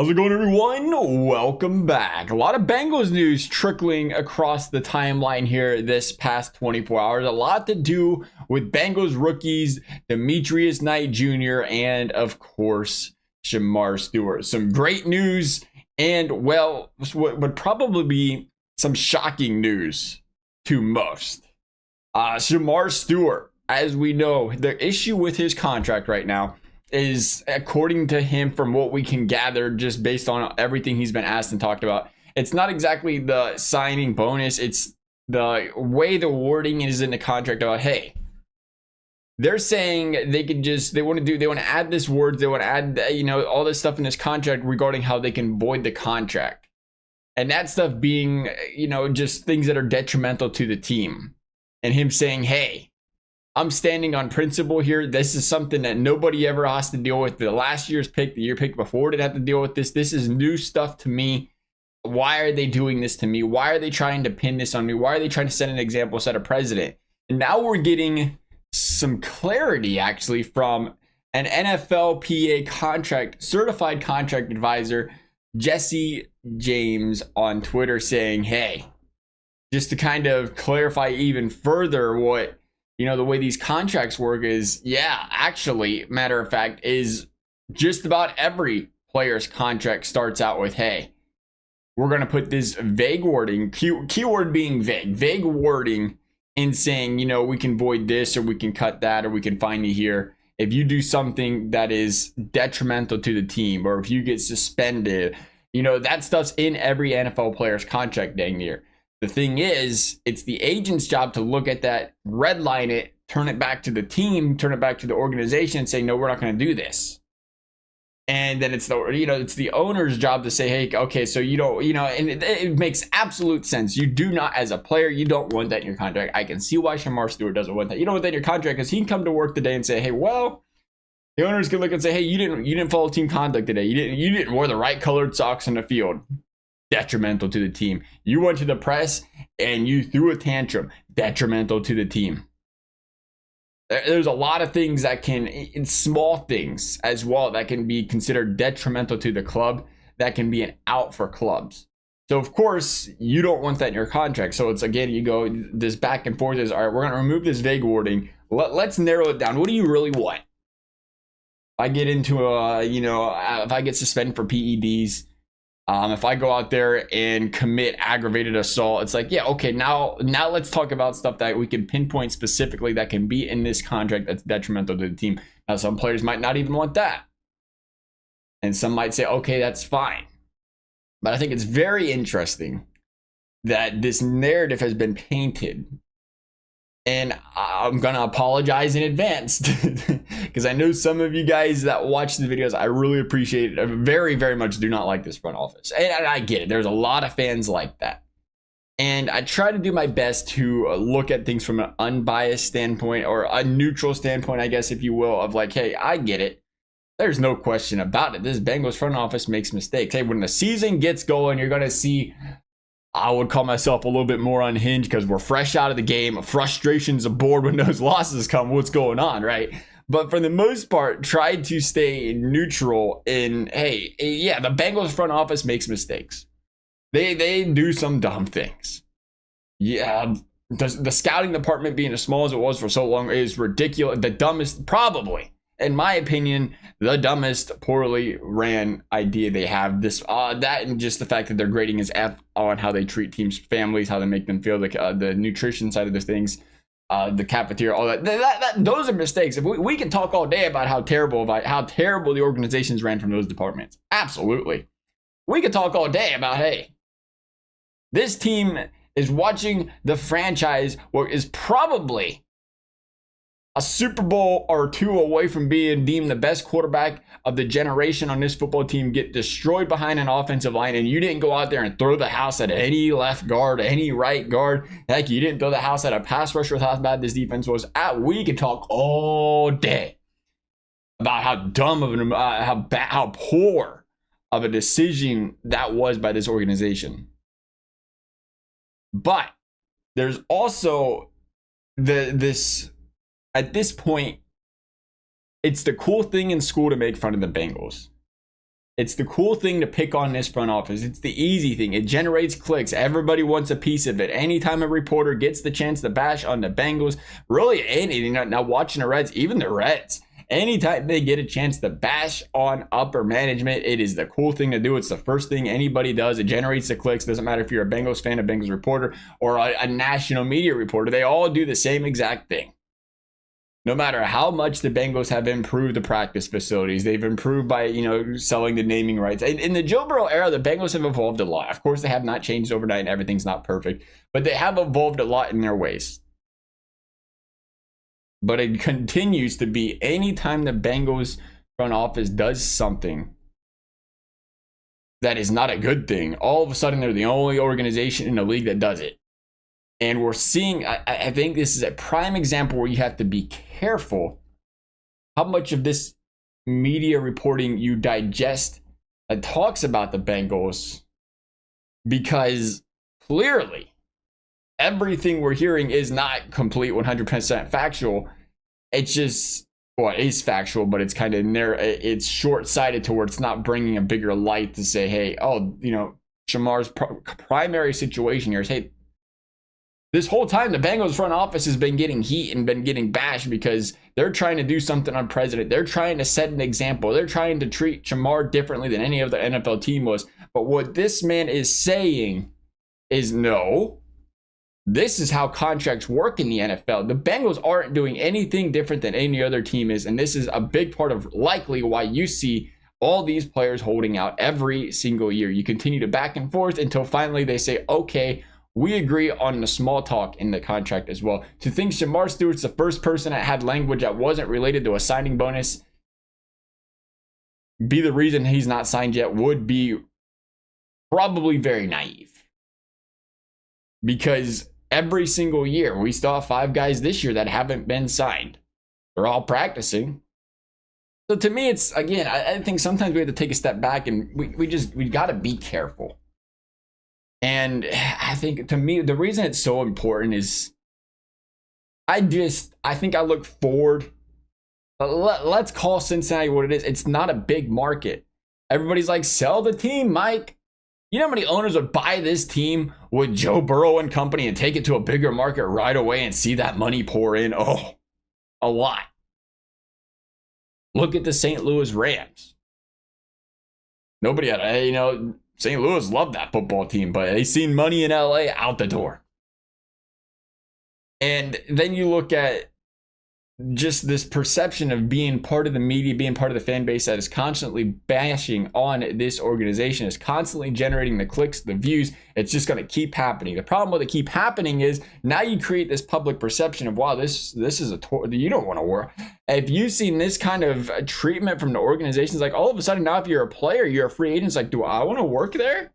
How's it going, everyone? Welcome back. A lot of Bengals news trickling across the timeline here this past 24 hours. A lot to do with Bengals rookies, Demetrius Knight Jr., and of course, Shemar Stewart. Some great news and, well, what would probably be some shocking news to most. Shemar Stewart, as we know, the issue with his contract right now is, according to him, from what we can gather just based on everything he's been asked and talked about, it's not exactly the signing bonus, it's the way the wording is in the contract about, hey, they're saying they want to add this words, they want to add, all this stuff in this contract regarding how they can void the contract, and that stuff being, just things that are detrimental to the team, and him saying, hey, I'm standing on principle here. This is something that nobody ever has to deal with. The last year's pick, the year pick before, didn't have to deal with this. This is new stuff to me. Why are they doing this to me? Why are they trying to pin this on me? Why are they trying to set an example, set a precedent? And now we're getting some clarity, actually, from an NFLPA certified contract advisor, Jesse James, on Twitter, saying, hey, just to kind of clarify even further what, the way these contracts work is, actually, matter of fact, is just about every player's contract starts out with, hey, we're going to put this vague wording, keyword being vague wording, in saying, we can void this, or we can cut that, or we can fine you here if you do something that is detrimental to the team, or if you get suspended. That stuff's in every NFL player's contract, dang near. The thing is, it's the agent's job to look at that, redline it, turn it back to the team, turn it back to the organization, and say, no, we're not going to do this. And then it's the owner's job to say, hey, okay, so and it makes absolute sense. You do not, as a player, you don't want that in your contract. I can see why Shemar Stewart doesn't want that. You don't want that in your contract because he can come to work today and say, hey, well, the owners can look and say, hey, you didn't follow team conduct today. You didn't wear the right colored socks on the field. Detrimental to the team. You went to the press and you threw a tantrum. Detrimental to the team. There's a lot of things that can, in small things as well, that can be considered detrimental to the club, that can be an out for clubs. So of course you don't want that in your contract. So it's, again, you go this back and forth is, all right, we're going to remove this vague wording. Let's narrow it down. What do you really want? If I get into if I get suspended for PEDs, if I go out there and commit aggravated assault, it's like, yeah, okay, now let's talk about stuff that we can pinpoint specifically that can be in this contract that's detrimental to the team. Now, some players might not even want that. And some might say, okay, that's fine. But I think it's very interesting that this narrative has been painted. And I'm going to apologize in advance because I know some of you guys that watch the videos, I really appreciate it. I very, very much do not like this front office. And I get it. There's a lot of fans like that. And I try to do my best to look at things from an unbiased standpoint, or a neutral standpoint, I guess, if you will, of like, hey, I get it. There's no question about it. This Bengals front office makes mistakes. Hey, when the season gets going, you're going to see, I would call myself a little bit more unhinged because we're fresh out of the game. Frustration's aboard when those losses come. What's going on, right? But for the most part, try to stay neutral in, hey, yeah, the Bengals front office makes mistakes. They do some dumb things. Yeah, the scouting department being as small as it was for so long is ridiculous. The dumbest, probably, in my opinion, the dumbest, poorly ran idea they have. That, and just the fact that their grading is F on how they treat teams' families, how they make them feel, like the nutrition side of the things, the cafeteria, all that. Those are mistakes. If we can talk all day about how terrible the organizations ran from those departments. Absolutely, we could talk all day about, hey, this team is watching the franchise, what is probably a Super Bowl or two away from being deemed the best quarterback of the generation on this football team, get destroyed behind an offensive line, and you didn't go out there and throw the house at any left guard, any right guard. Heck, you didn't throw the house at a pass rusher with how bad this defense was. We could talk all day about how dumb of how poor of a decision that was by this organization. But there's also this. At this point, it's the cool thing in school to make fun of the Bengals. It's the cool thing to pick on this front office. It's the easy thing. It generates clicks. Everybody wants a piece of it. Anytime a reporter gets the chance to bash on the Bengals, really anything, now watching the Reds, even the Reds, anytime they get a chance to bash on upper management, it is the cool thing to do. It's the first thing anybody does. It generates the clicks. Doesn't matter if you're a Bengals fan, a Bengals reporter, or a national media reporter. They all do the same exact thing. No matter how much the Bengals have improved the practice facilities, they've improved by, selling the naming rights. In the Joe Burrow era, the Bengals have evolved a lot. Of course, they have not changed overnight and everything's not perfect, but they have evolved a lot in their ways. But it continues to be anytime the Bengals front office does something that is not a good thing, all of a sudden they're the only organization in the league that does it. And we're seeing, I think this is a prime example where you have to be careful how much of this media reporting you digest that talks about the Bengals, because clearly everything we're hearing is not complete 100% factual. It's just, well, it is factual, but it's kind of it's short-sighted to where it's not bringing a bigger light to say, hey, Shemar's primary situation here is, hey, this whole time the Bengals front office has been getting heat and been getting bashed because they're trying to do something unprecedented. They're trying to set an example. They're trying to treat Shemar differently than any other NFL team was. But what this man is saying is, no, this is how contracts work in the NFL. The Bengals aren't doing anything different than any other team is. And this is a big part of likely why you see all these players holding out every single year. You continue to back and forth until finally they say, okay, we agree on the small talk in the contract as well. To think Shemar Stewart's the first person that had language that wasn't related to a signing bonus be the reason he's not signed yet would be probably very naive. Because every single year, we still have 5 guys this year that haven't been signed. They're all practicing. So to me, it's, again, I think sometimes we have to take a step back and we got to be careful. And I think, to me, the reason it's so important is I think I look forward. Let's call Cincinnati what it is. It's not a big market. Everybody's like, sell the team, Mike. You know how many owners would buy this team with Joe Burrow and company and take it to a bigger market right away and see that money pour in? Oh, a lot. Look at the St. Louis Rams. Nobody had, St. Louis loved that football team, but they seen money in LA out the door. And then you look at just this perception of being part of the media, being part of the fan base that is constantly bashing on this organization, is constantly generating the clicks, the views. It's just going to keep happening. The problem with it keep happening is now you create this public perception of, wow, this is you don't want to work. If you've seen this kind of treatment from the organizations, like all of a sudden now if you're a player, you're a free agent, it's like, do I want to work there?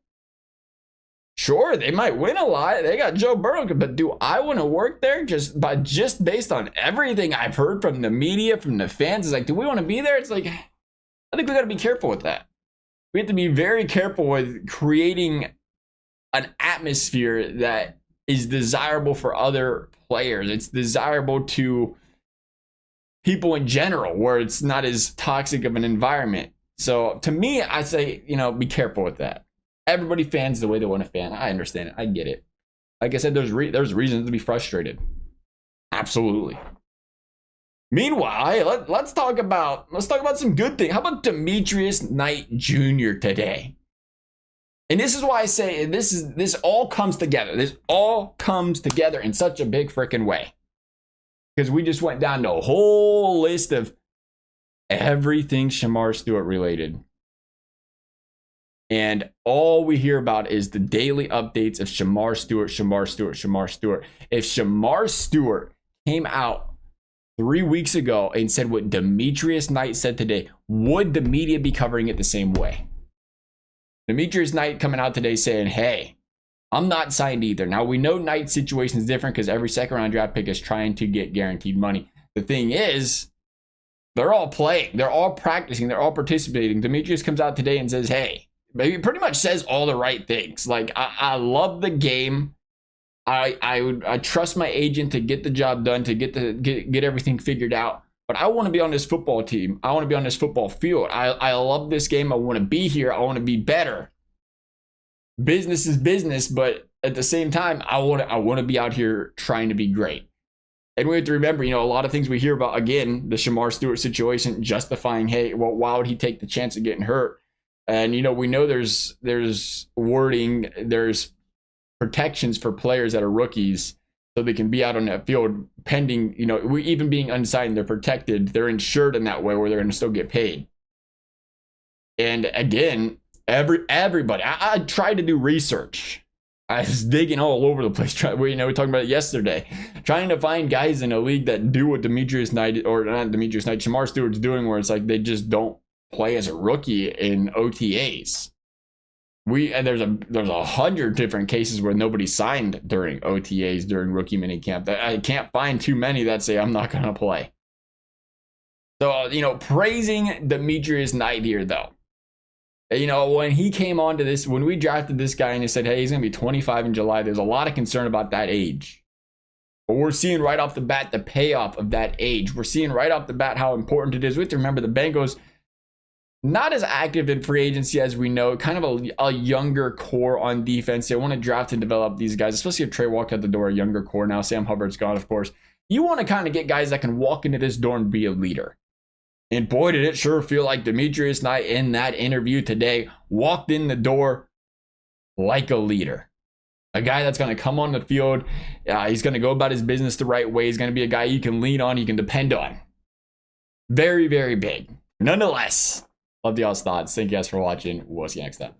Sure, they might win a lot. They got Joe Burrow, but do I want to work there just based on everything I've heard from the media, from the fans? It's like, do we want to be there? It's like, I think we got to be careful with that. We have to be very careful with creating an atmosphere that is desirable for other players. It's desirable to people in general, where it's not as toxic of an environment. So to me, I say, be careful with that. Everybody fans the way they want to fan. I understand it. I get it. Like I said, there's reasons to be frustrated. Absolutely. Meanwhile, hey, let's talk about some good things. How about Demetrius Knight Jr. today? And this is why I say this all comes together. This all comes together in such a big freaking way. Because we just went down the whole list of everything Shemar Stewart related. And all we hear about is the daily updates of Shemar Stewart. If Shemar Stewart came out 3 weeks ago and said what Demetrius Knight said today, would the media be covering it the same way? Demetrius Knight coming out today saying, hey, I'm not signed either. Now, we know Knight's situation is different because every second-round draft pick is trying to get guaranteed money. The thing is, they're all playing. They're all practicing. They're all participating. Demetrius comes out today and says, hey, he pretty much says all the right things. Like, I love the game. I trust my agent to get the job done, to get everything figured out. but I want to be on this football team. I want to be on this football field. I love this game. I want to be here. I want to be better. Business is business, but at the same time, I want to be out here trying to be great. And we have to remember, a lot of things we hear about, again, the Shemar Stewart situation, justifying, hey, well, why would he take the chance of getting hurt? And, we know there's wording, there's protections for players that are rookies so they can be out on that field pending, even being unsigned, they're protected. They're insured in that way where they're going to still get paid. And again, everybody, I tried to do research. I was digging all over the place. We talked about it yesterday, trying to find guys in a league that do what Shemar Stewart's doing, where it's like they just don't play as a rookie in OTAs. There's 100 different cases where nobody signed during OTAs during rookie minicamp. I can't find too many that say I'm not gonna play. So praising Demetrius Knight here though. When he came onto this, when we drafted this guy and he said, hey, he's going to be 25 in July, there's a lot of concern about that age. But we're seeing right off the bat the payoff of that age. We're seeing right off the bat how important it is. We have to remember the Bengals, not as active in free agency as we know, kind of a younger core on defense. They want to draft and develop these guys, especially if Trey walked out the door, a younger core now. Sam Hubbard's gone, of course. You want to kind of get guys that can walk into this door and be a leader. And boy, did it sure feel like Demetrius Knight in that interview today walked in the door like a leader. A guy that's going to come on the field. He's going to go about his business the right way. He's going to be a guy you can lean on, you can depend on. Very, very big. Nonetheless, love y'all's thoughts. Thank you guys for watching. We'll see you next time.